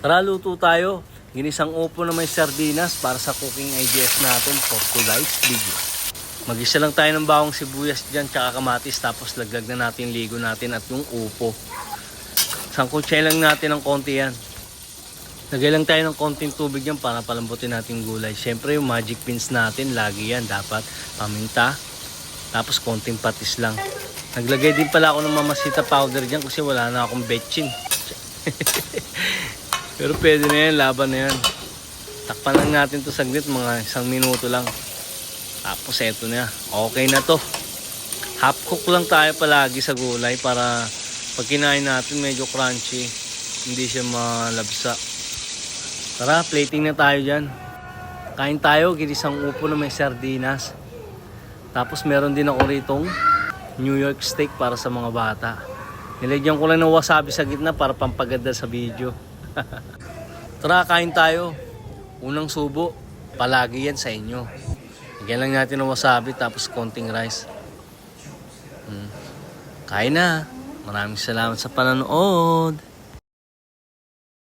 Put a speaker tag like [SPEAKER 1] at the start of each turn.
[SPEAKER 1] Tara, luto tayo. Ginisang upo na may sardinas para sa cooking ideas natin for today's video. Mag-isa lang tayo ng bawang sibuyas dyan, tsaka kamatis, tapos laglag na natin ligo natin at yung upo. Sangkutsay lang natin ng konti yan. Lagay lang tayo ng konting tubig yan para palambutin natin gulay. Siyempre yung magic beans natin, lagi yan dapat. Paminta, tapos konting patis lang. Naglagay din pala ako ng mamasita powder dyan kasi wala na akong betchin. Pero pwede na yan, laban na yan. Takpan lang natin to saglit, mga 1 minuto lang. Tapos eto na, okay na to. Half cook lang tayo palagi sa gulay para pag kinain natin medyo crunchy, hindi siya malabsa. Tara, plating na tayo dyan. Kain tayo, ginisang upo na may sardinas. Tapos meron din ako ritong New York steak para sa mga bata. Nilagyan ko lang ng wasabi sa gitna para pampaganda sa video. Tara, kain tayo. Unang subo, palagi yan sa inyo. Lagyan lang natin ng wasabi tapos konting rice. Kain na. Maraming salamat sa panonood.